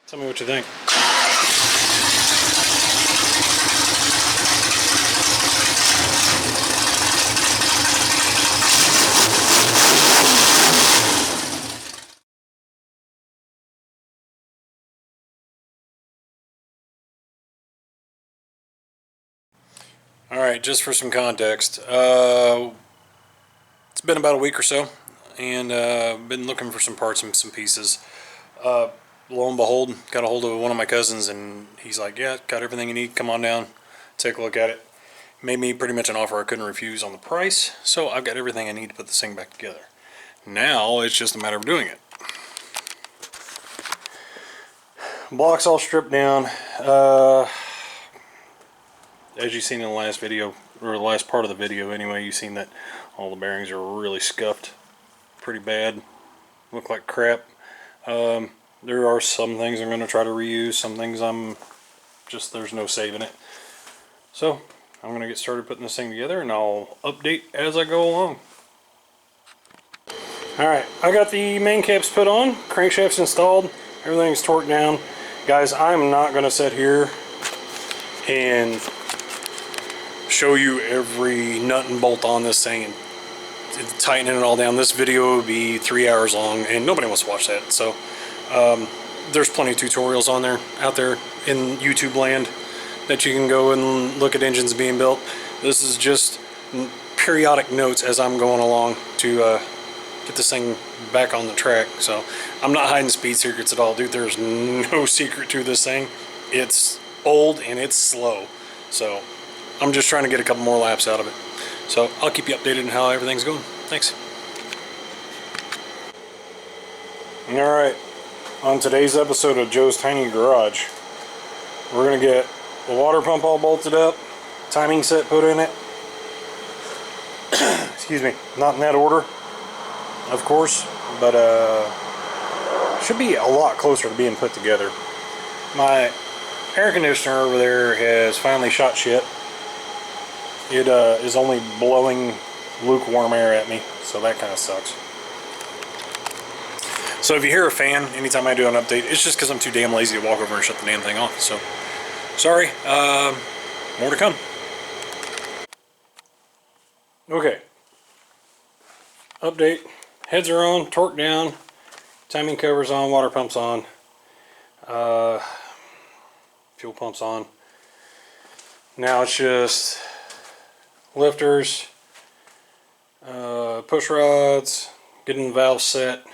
Tell me what you think. Alright, just for some context, it's been about a week or so, and been looking for some parts and some pieces. Lo and behold, got a hold of one of my cousins, and he's like, yeah, got everything you need, come on down, take a look at it. Made me pretty much an offer I couldn't refuse on the price, so I've got everything I need to put this thing back together. Now, it's just a matter of doing it. Block's all stripped down. As you've seen in the last video, or the last part of the video anyway, you've seen that all the bearings are really scuffed pretty bad, look like crap. There are some things I'm going to try to reuse, some things there's no saving it. So I'm going to get started putting this thing together, and I'll update as I go along. Alright, I got the main caps put on, crankshaft's installed, everything's torqued down. Guys, I'm not going to sit here and show you every nut and bolt on this thing and tightening it all down. This video would be 3 hours long, and nobody wants to watch that. So there's plenty of tutorials out there in YouTube land that you can go and look at engines being built. This is just periodic notes as I'm going along to get this thing back on the track. So I'm not hiding speed secrets at all, dude. There's no secret to this thing. It's old and it's slow, so I'm just trying to get a couple more laps out of it. So I'll keep you updated on how everything's going. Thanks. Alright, on today's episode of Joe's Tiny Garage, we're going to get the water pump all bolted up, timing set put in it. Excuse me, not in that order, of course, but should be a lot closer to being put together. My air conditioner over there has finally shot shit. It is only blowing lukewarm air at me, so that kind of sucks. So if you hear a fan anytime I do an update, it's just because I'm too damn lazy to walk over and shut the damn thing off. So, sorry. More to come. Okay. Update. Heads are on, torque down, timing covers on, water pumps on, fuel pumps on. Now it's just lifters, push rods, getting the valve set,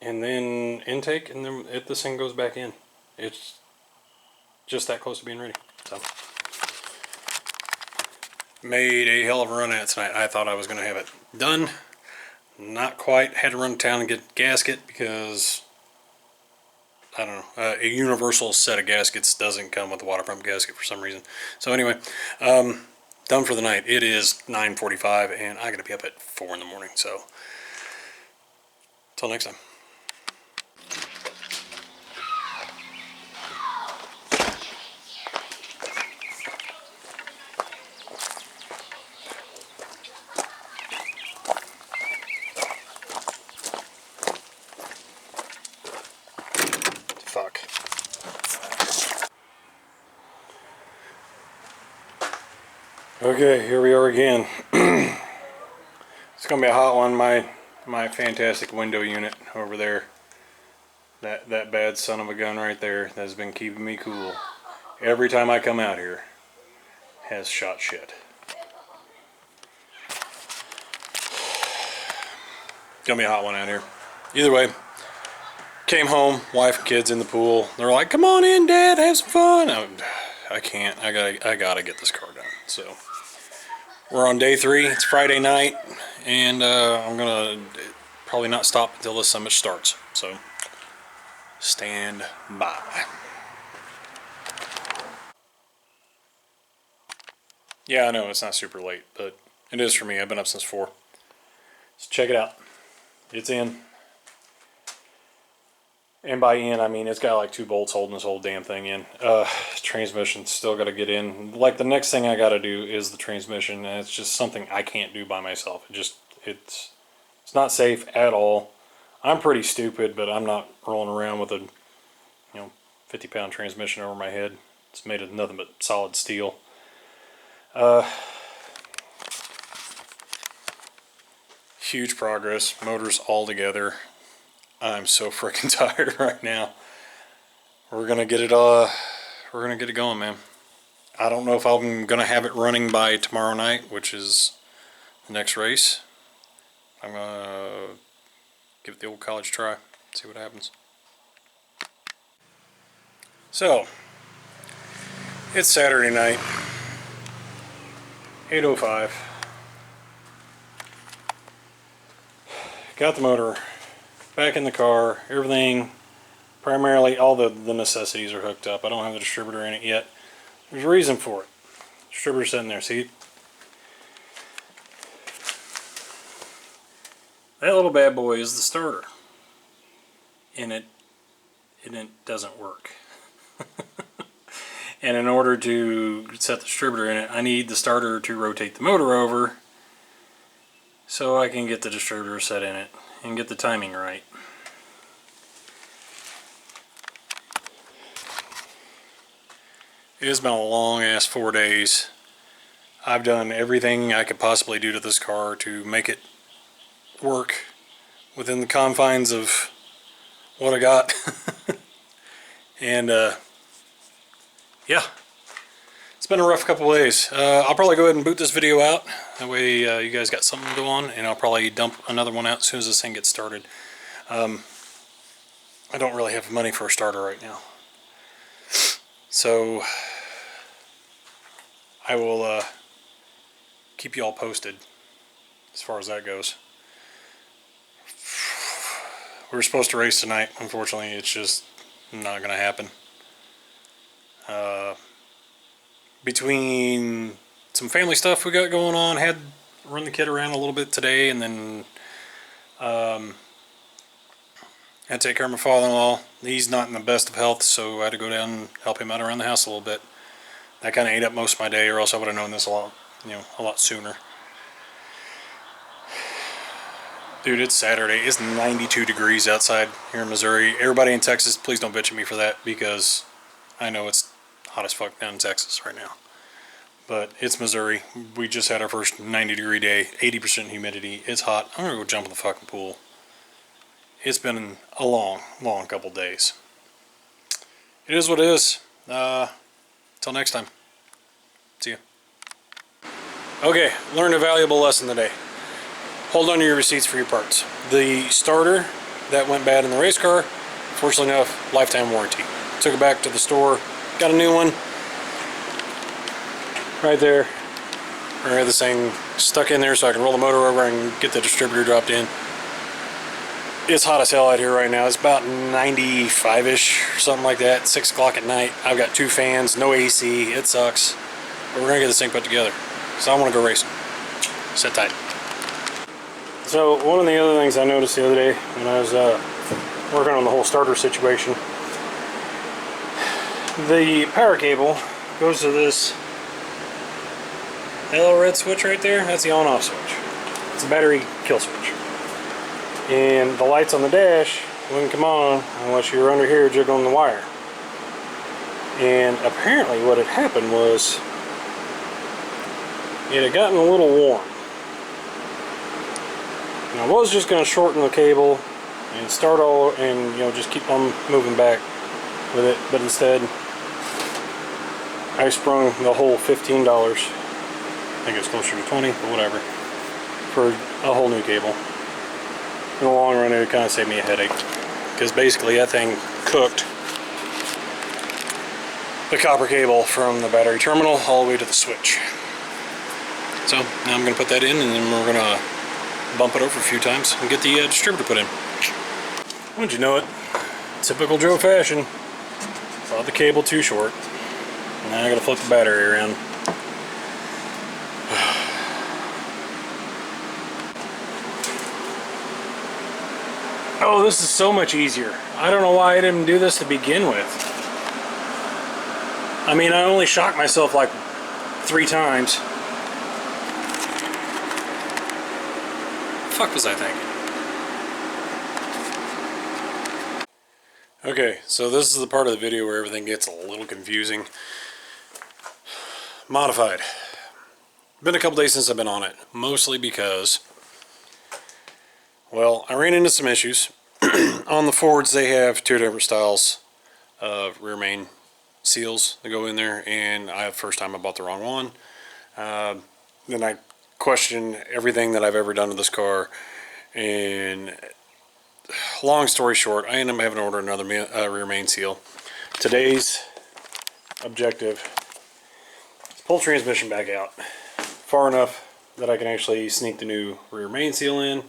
and then intake, and then this thing goes back in. It's just that close to being ready. So made a hell of a run at it tonight. I thought I was going to have it done. Not quite. Had to run to town and get a gasket because I don't know, a universal set of gaskets doesn't come with a water pump gasket for some reason. So anyway, done for the night. It is 9:45 and I gotta be up at 4 in the morning. So till next time. Fuck. Okay, here we are again. It's gonna be a hot one. My fantastic window unit over there, that bad son of a gun right there, that's been keeping me cool every time I come out here, has shot shit. Gonna be a hot one out here. Either way, came home, wife and kids in the pool. They're like, "Come on in, Dad, have some fun." I can't. I gotta get this car done. So we're on day 3. It's Friday night, and I'm gonna probably not stop until this summit starts. So stand by. Yeah, I know it's not super late, but it is for me. I've been up since 4. So check it out. It's in. And by in, I mean it's got like 2 bolts holding this whole damn thing in. Transmission still got to get in. Like the next thing I got to do is the transmission, and it's just something I can't do by myself. It's not safe at all. I'm pretty stupid, but I'm not rolling around with a 50-pound transmission over my head. It's made of nothing but solid steel. Huge progress. Motors all together. I'm so freaking tired right now. We're gonna get it going, man. I don't know if I'm gonna have it running by tomorrow night, which is the next race. I'm gonna give it the old college try, see what happens. So, it's Saturday night, 8:05. Got the motor back in the car, everything, primarily all the necessities are hooked up. I don't have the distributor in it yet. There's a reason for it. Distributor's sitting there, see? That little bad boy is the starter. And it doesn't work. And in order to set the distributor in it, I need the starter to rotate the motor over so I can get the distributor set in it and get the timing right. It has been a long ass 4 days. I've done everything I could possibly do to this car to make it work within the confines of what I got. And yeah, it's been a rough couple of days. I'll probably go ahead and boot this video out. That way you guys got something to go on, and I'll probably dump another one out as soon as this thing gets started. I don't really have money for a starter right now. So I will keep you all posted as far as that goes. We were supposed to race tonight. Unfortunately, it's just not going to happen. Between some family stuff we got going on, had run the kid around a little bit today, and then had to take care of my father-in-law. He's not in the best of health, so I had to go down and help him out around the house a little bit. That kind of ate up most of my day, or else I would have known this a lot sooner. Dude, it's Saturday. It's 92 degrees outside here in Missouri. Everybody in Texas, please don't bitch at me for that, because I know it's hot as fuck down in Texas right now. But it's Missouri. We just had our first 90-degree day, 80% humidity. It's hot. I'm gonna go jump in the fucking pool. It's been a long couple days. It is what it is. Till next time. See ya. Okay, learned a valuable lesson today. Hold on to your receipts for your parts. The starter that went bad in the race car, fortunately enough, lifetime warranty. Took it back to the store, got a new one. Right there. I had this thing stuck in there so I can roll the motor over and get the distributor dropped in. It's hot as hell out here right now. It's about 95-ish or something like that. 6 o'clock at night. I've got 2 fans, no AC. It sucks. But we're going to get this thing put together. So I want to go racing. Sit tight. So one of the other things I noticed the other day when I was working on the whole starter situation, the power cable goes to this little red switch right there. That's the on-off switch. It's a battery kill switch. And the lights on the dash wouldn't come on unless you were under here jiggling the wire. And apparently what had happened was it had gotten a little warm. And I was just going to shorten the cable and start all and just keep on moving back with it, but instead I sprung the whole $15. I think it's closer to 20, but whatever, for a whole new cable. In the long run, it would kind of save me a headache, because basically that thing cooked the copper cable from the battery terminal all the way to the switch. So now I'm going to put that in, and then we're going to bump it over a few times and get the distributor put in. Wouldn't you know it? Typical Joe fashion. Thought the cable too short. Now I got to flip the battery around. Oh, this is so much easier. I don't know why I didn't do this to begin with. I mean, I only shocked myself like 3 times. What the fuck was I thinking? Okay, so this is the part of the video where everything gets a little confusing. Modified. Been a couple days since I've been on it, mostly because, well, I ran into some issues. On the Fords, they have two different styles of rear main seals that go in there, and first time I bought the wrong one. Then I questioned everything that I've ever done to this car, and long story short, I ended up having to order another rear main seal. Today's objective is pull transmission back out far enough that I can actually sneak the new rear main seal in.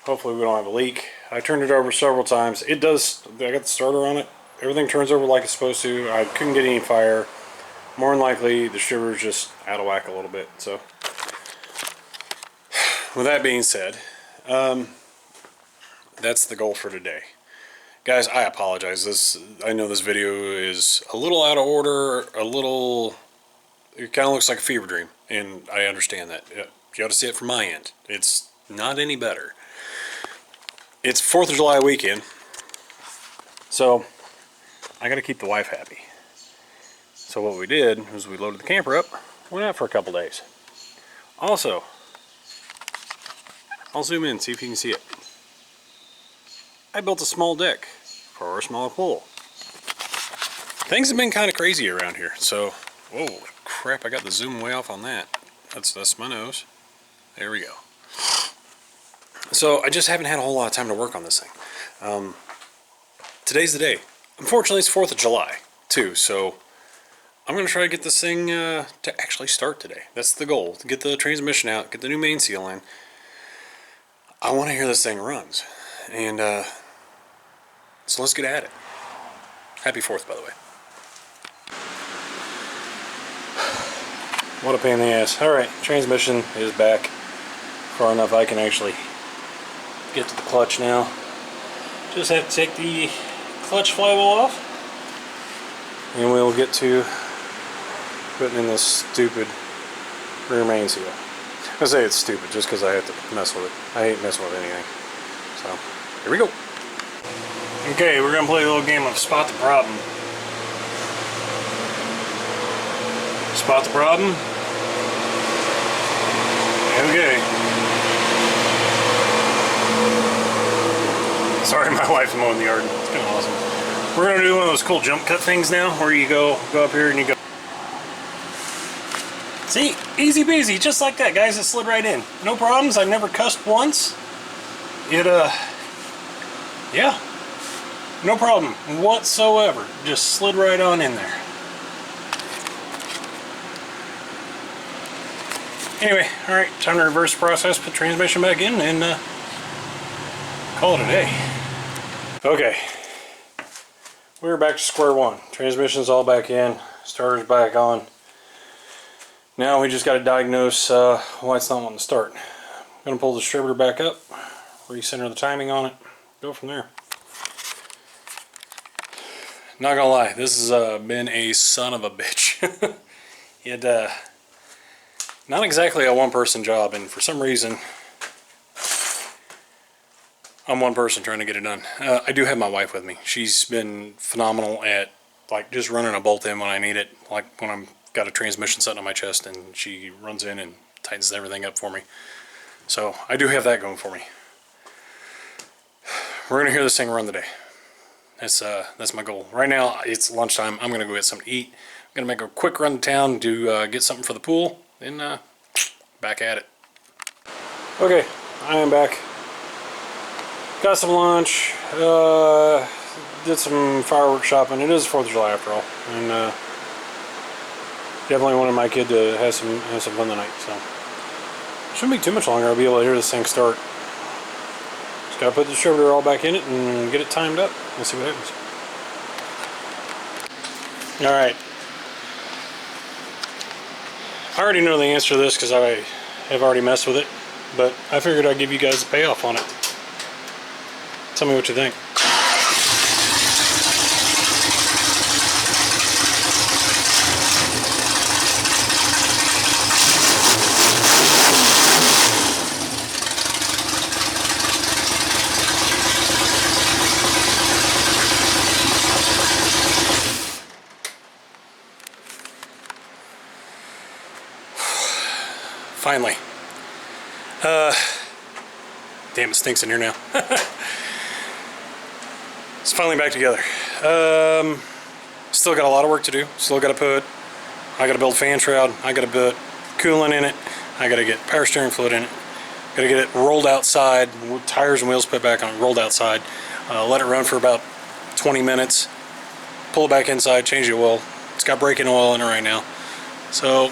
Hopefully we don't have a leak. I turned it over several times. It does, I got the starter on it. Everything turns over like it's supposed to. I couldn't get any fire. More than likely the distributor's just out of whack a little bit. So with that being said, that's the goal for today. Guys, I apologize. I know this video is a little out of order, it kind of looks like a fever dream, and I understand that. You got to see it from my end. It's not any better. It's 4th of July weekend, so I got to keep the wife happy. So what we did was we loaded the camper up, went out for a couple days. Also, I'll zoom in, see if you can see it. I built a small deck for our small pool. Things have been kind of crazy around here, so, whoa, crap, I got the zoom way off on that. That's my nose. There we go. So I just haven't had a whole lot of time to work on this thing. Today's the day. Unfortunately, it's 4th of July, too, so I'm going to try to get this thing to actually start today. That's the goal, to get the transmission out, get the new main seal in. I want to hear this thing runs, and so let's get at it. Happy 4th, by the way. What a pain in the ass. Alright, transmission is back far enough I can actually get to the clutch now. Just have to take the clutch flywheel off, and we'll get to putting in this stupid rear main seal. I say it's stupid just because I have to mess with it. I hate messing with anything. So, here we go. Okay, we're going to play a little game of Spot the Problem. Spot the problem? Okay. Sorry, my wife's mowing the yard. It's kind of awesome. We're going to do one of those cool jump cut things now, where you go up here and you go. See? Easy peasy, just like that, guys. It slid right in. No problems. I've never cussed once. Yeah. No problem whatsoever. Just slid right on in there. Anyway, alright, time to reverse the process, put transmission back in, and call it a day. Okay. We're back to square one. Transmission's all back in, starter's back on. Now we just got to diagnose why it's not wanting to start. I'm going to pull the distributor back up, recenter the timing on it, go from there. Not gonna lie, this has been a son of a bitch. Not exactly a one-person job, and for some reason I'm one person trying to get it done. I do have my wife with me. She's been phenomenal at like just running a bolt in when I need it, like when I'm got a transmission sitting on my chest, and she runs in and tightens everything up for me. So I do have that going for me. We're gonna hear this thing run today. That's my goal. Right now it's lunchtime. I'm gonna go get something to eat. I'm gonna make a quick run to town to get something for the pool, then back at it. Okay, I am back. Got some lunch. Did some fireworks shopping. It is 4th of July after all, and definitely wanted my kid to have some fun tonight. So shouldn't be too much longer. I'll be able to hear this thing start. Just gotta put the distributor all back in it and get it timed up. We'll see what happens. Alright. I already know the answer to this because I have already messed with it, but I figured I'd give you guys a payoff on it. Tell me what you think. finally. Damn, it stinks in here now. It's finally back together. Still got a lot of work to do. Still got to I got to build fan shroud. I got to put coolant in it. I got to get power steering fluid in it. Got to get it rolled outside, with tires and wheels put back on, rolled outside. Let it run for about 20 minutes. Pull it back inside, change the oil. It's got braking oil in it right now. So,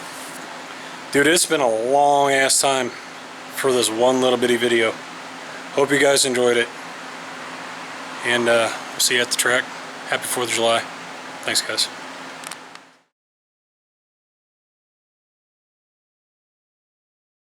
dude, it's been a long ass time for this one little bitty video. Hope you guys enjoyed it. And we'll see you at the track. Happy 4th of July. Thanks, guys.